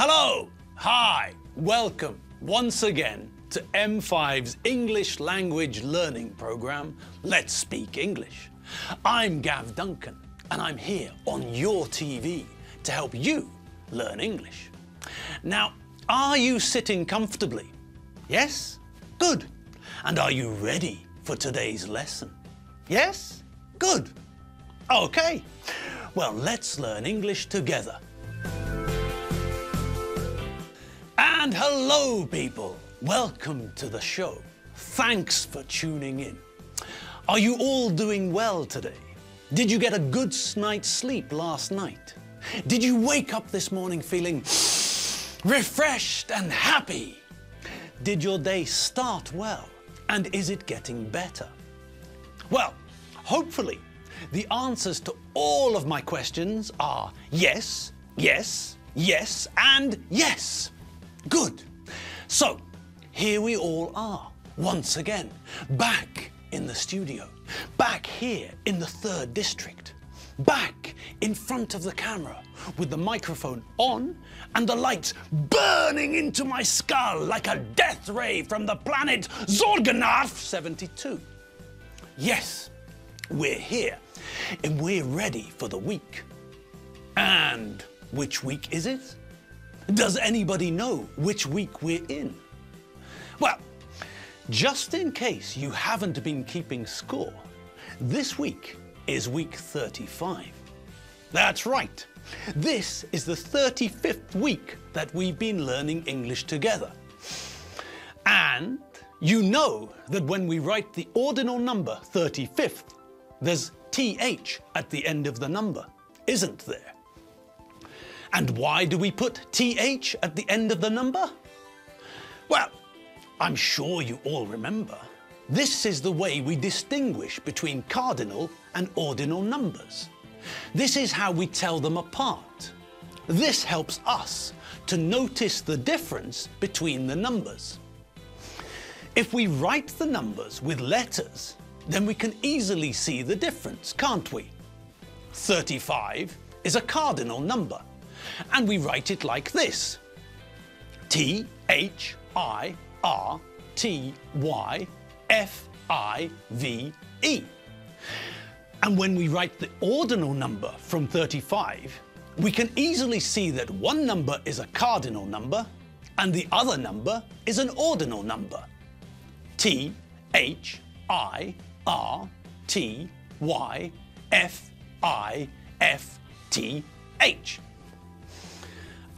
Hello, hi, welcome once again to M5's English language learning program, Let's Speak English. I'm Gav Duncan and I'm here on your TV to help you learn English. Now, are you sitting comfortably? Yes? Good. And are you ready for today's lesson? Yes? Good. Okay. Well, let's learn English together. And hello, people. Welcome to the show. Thanks for tuning in. Are you all doing well today? Did you get a good night's sleep last night? Did you wake up this morning feeling refreshed and happy? Did your day start well? And is it getting better? Well, hopefully, the answers to all of my questions are yes, yes, yes, and yes. Good. So, here we all are, once again, back in the studio, back here in the 3rd District, back in front of the camera with the microphone on and the lights burning into my skull like a death ray from the planet Zorganarf 72. Yes, we're here and we're ready for the week. And which week is it? Does anybody know which week we're in? Well, just in case you haven't been keeping score, this week is week 35. That's right. This is the 35th week that we've been learning English together. And you know that when we write the ordinal number 35th, there's TH at the end of the number, isn't there? And why do we put TH at the end of the number? Well, I'm sure you all remember. This is the way we distinguish between cardinal and ordinal numbers. This is how we tell them apart. This helps us to notice the difference between the numbers. If we write the numbers with letters, then we can easily see the difference, can't we? 35 is a cardinal number, and we write it like this: THIRTYFIVE. And when we write the ordinal number from 35, we can easily see that one number is a cardinal number and the other number is an ordinal number. THIRTYFIVE.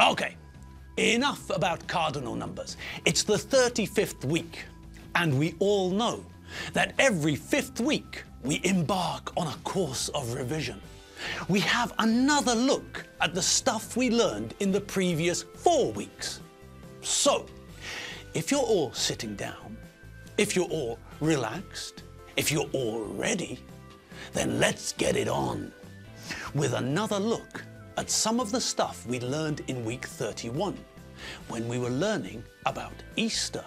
Okay, enough about cardinal numbers. It's the 35th week, and we all know that every 5th week we embark on a course of revision. We have another look at the stuff we learned in the previous 4 weeks. So, if you're all sitting down, if you're all relaxed, if you're all ready, then let's get it on with another look at some of the stuff we learned in week 31 when we were learning about Easter.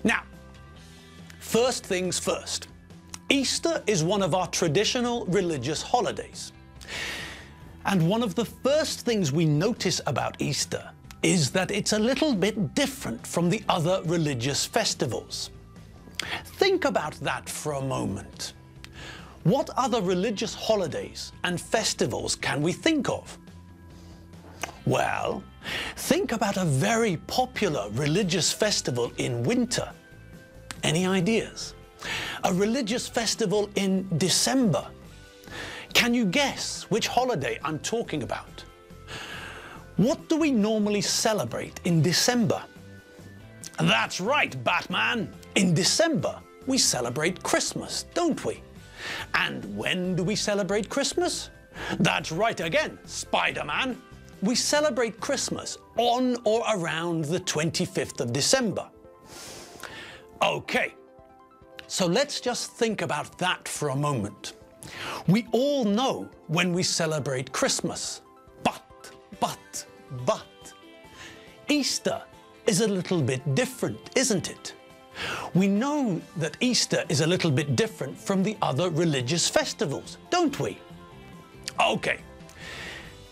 Now, first things first. Easter is one of our traditional religious holidays. And one of the first things we notice about Easter is that it's a little bit different from the other religious festivals. Think about that for a moment. What other religious holidays and festivals can we think of? Well, think about a very popular religious festival in winter. Any ideas? A religious festival in December. Can you guess which holiday I'm talking about? What do we normally celebrate in December? That's right, Batman. In December, we celebrate Christmas, don't we? And when do we celebrate Christmas? That's right again, Spider-Man. We celebrate Christmas on or around the 25th of December. Okay, so let's just think about that for a moment. We all know when we celebrate Christmas, but Easter is a little bit different, isn't it? We know that Easter is a little bit different from the other religious festivals, don't we? Okay,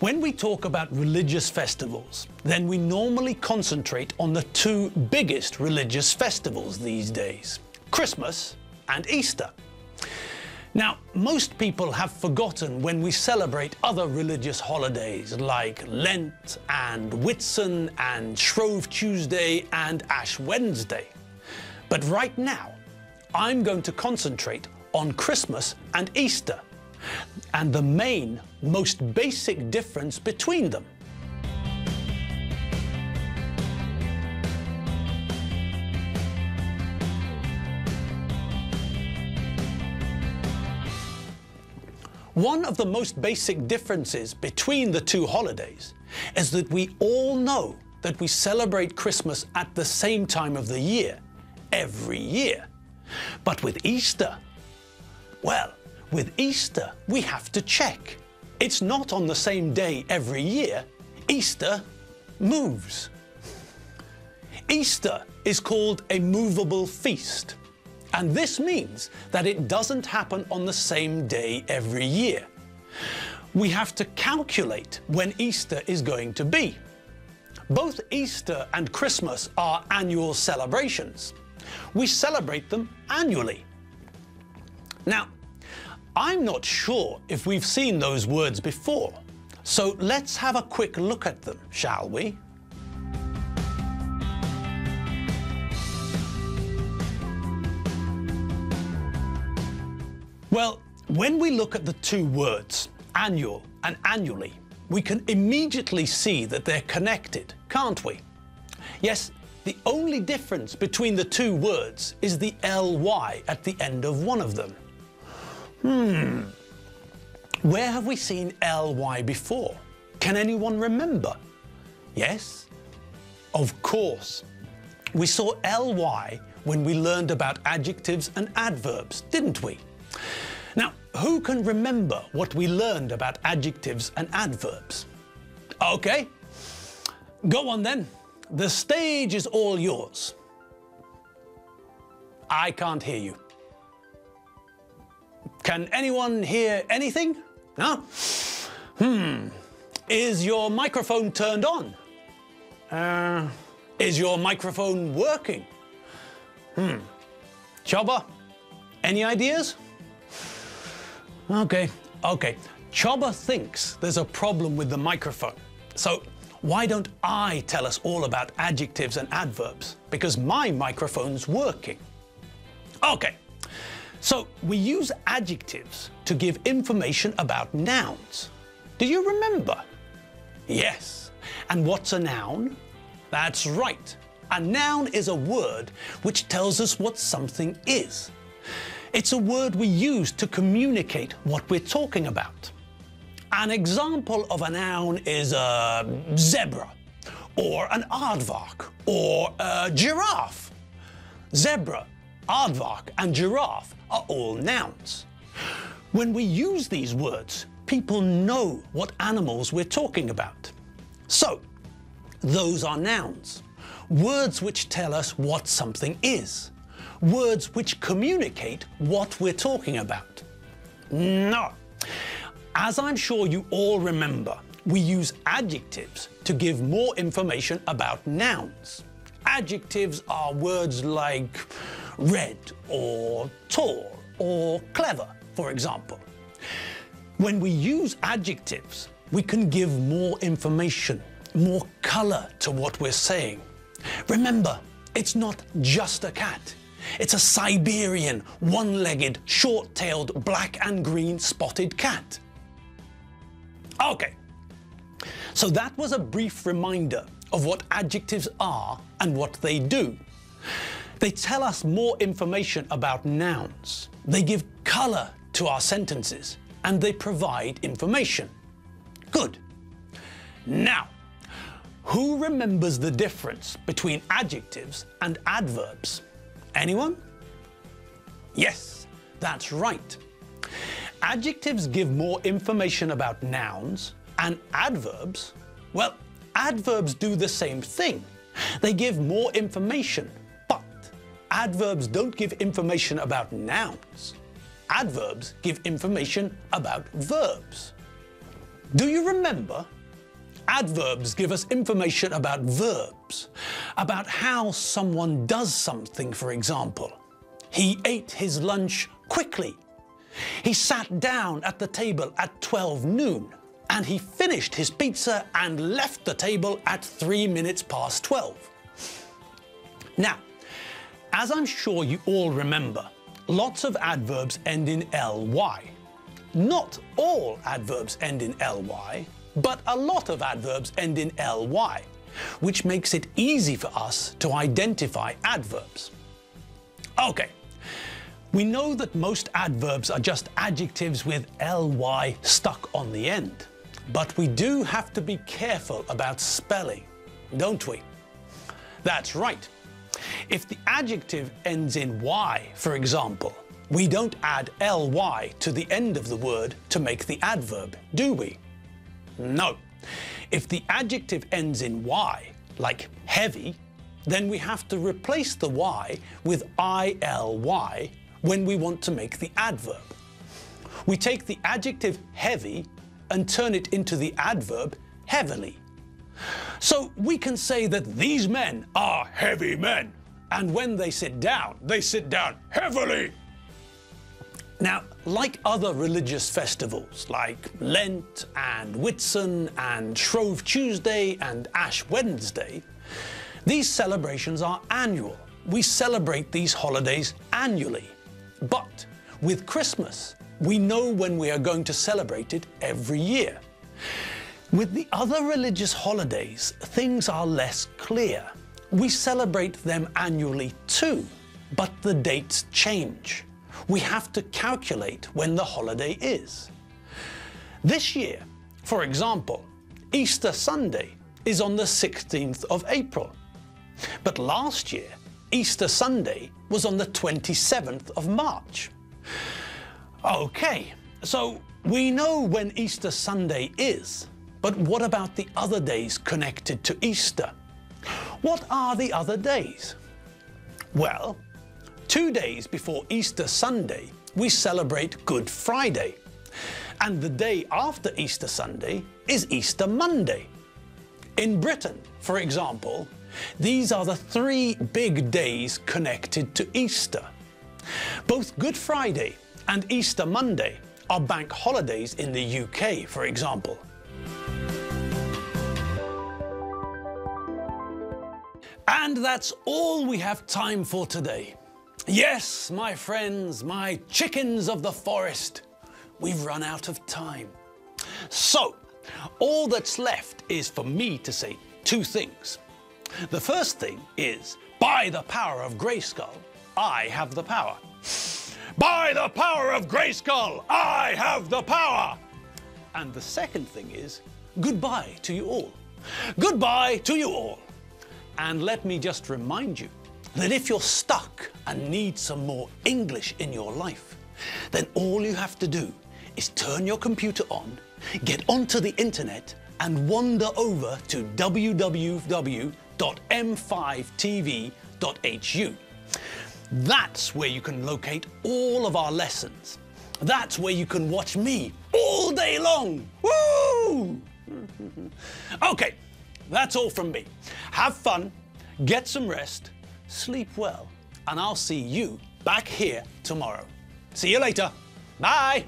When we talk about religious festivals, then we normally concentrate on the two biggest religious festivals these days, Christmas and Easter. Now, most people have forgotten when we celebrate other religious holidays like Lent and Whitsun and Shrove Tuesday and Ash Wednesday. But right now, I'm going to concentrate on Christmas and Easter and the main, most basic difference between them. One of the most basic differences between the two holidays is that we all know that we celebrate Christmas at the same time of the year, every year. But with Easter, well, with Easter, we have to check. It's not on the same day every year. Easter moves. Easter is called a movable feast, and this means that it doesn't happen on the same day every year. We have to calculate when Easter is going to be. Both Easter and Christmas are annual celebrations. We celebrate them annually. Now, I'm not sure if we've seen those words before, so let's have a quick look at them, shall we? Well, when we look at the two words, annual and annually, we can immediately see that they're connected, can't we? Yes, the only difference between the two words is the ly at the end of one of them. Where have we seen ly before? Can anyone remember? Yes? Of course. We saw ly when we learned about adjectives and adverbs, didn't we? Now, who can remember what we learned about adjectives and adverbs? Okay, go on then. The stage is all yours. I can't hear you. Can anyone hear anything? No? Is your microphone turned on? Is your microphone working? Chobba, any ideas? Okay. Chobba thinks there's a problem with the microphone. So why don't I tell us all about adjectives and adverbs? Because my microphone's working. Okay. So we use adjectives to give information about nouns. Do you remember? Yes. And what's a noun? That's right. A noun is a word which tells us what something is. It's a word we use to communicate what we're talking about. An example of a noun is a zebra, or an aardvark, or a giraffe. Zebra, aardvark, and giraffe are all nouns. When we use these words, people know what animals we're talking about. So, those are nouns, words which tell us what something is, words which communicate what we're talking about. No. As I'm sure you all remember, we use adjectives to give more information about nouns. Adjectives are words like red or tall or clever, for example. When we use adjectives, we can give more information, more color to what we're saying. Remember, it's not just a cat. It's a Siberian, one-legged, short-tailed, black and green spotted cat. Okay, so that was a brief reminder of what adjectives are and what they do. They tell us more information about nouns. They give color to our sentences, and they provide information. Good. Now, who remembers the difference between adjectives and adverbs? Anyone? Yes, that's right. Adjectives give more information about nouns, and adverbs, well, adverbs do the same thing. They give more information, but adverbs don't give information about nouns. Adverbs give information about verbs. Do you remember adverbs give us information about verbs, about how someone does something, for example. He ate his lunch quickly. He sat down at the table at 12 noon, and he finished his pizza and left the table at 3 minutes past 12. Now, as I'm sure you all remember, lots of adverbs end in ly. Not all adverbs end in ly, but a lot of adverbs end in ly, which makes it easy for us to identify adverbs. Okay, we know that most adverbs are just adjectives with ly stuck on the end, but we do have to be careful about spelling, don't we? That's right. If the adjective ends in y, for example, we don't add ly to the end of the word to make the adverb, do we? No. If the adjective ends in y, like heavy, then we have to replace the y with ily when we want to make the adverb. We take the adjective heavy and turn it into the adverb heavily. So we can say that these men are heavy men, and when they sit down heavily. Now, like other religious festivals like Lent and Whitsun and Shrove Tuesday and Ash Wednesday, these celebrations are annual. We celebrate these holidays annually. But with Christmas, we know when we are going to celebrate it every year. With the other religious holidays, things are less clear. We celebrate them annually too, but the dates change. We have to calculate when the holiday is. This year, for example, Easter Sunday is on the 16th of April. But last year, Easter Sunday was on the 27th of March. Okay, so we know when Easter Sunday is, but what about the other days connected to Easter? What are the other days? Well, 2 days before Easter Sunday, we celebrate Good Friday. And the day after Easter Sunday is Easter Monday. In Britain, for example, these are the 3 big days connected to Easter. Both Good Friday and Easter Monday are bank holidays in the UK, for example. And that's all we have time for today. Yes, my friends, my chickens of the forest, we've run out of time. So, all that's left is for me to say 2 things. The first thing is, by the power of Grayskull, I have the power. By the power of Grayskull, I have the power! And the second thing is, goodbye to you all. Goodbye to you all. And let me just remind you that if you're stuck and need some more English in your life, then all you have to do is turn your computer on, get onto the internet, and wander over to www.m5tv.hu. That's where you can locate all of our lessons. That's where you can watch me all day long. Woo! Okay, that's all from me. Have fun, get some rest, sleep well, and I'll see you back here tomorrow. See you later. Bye.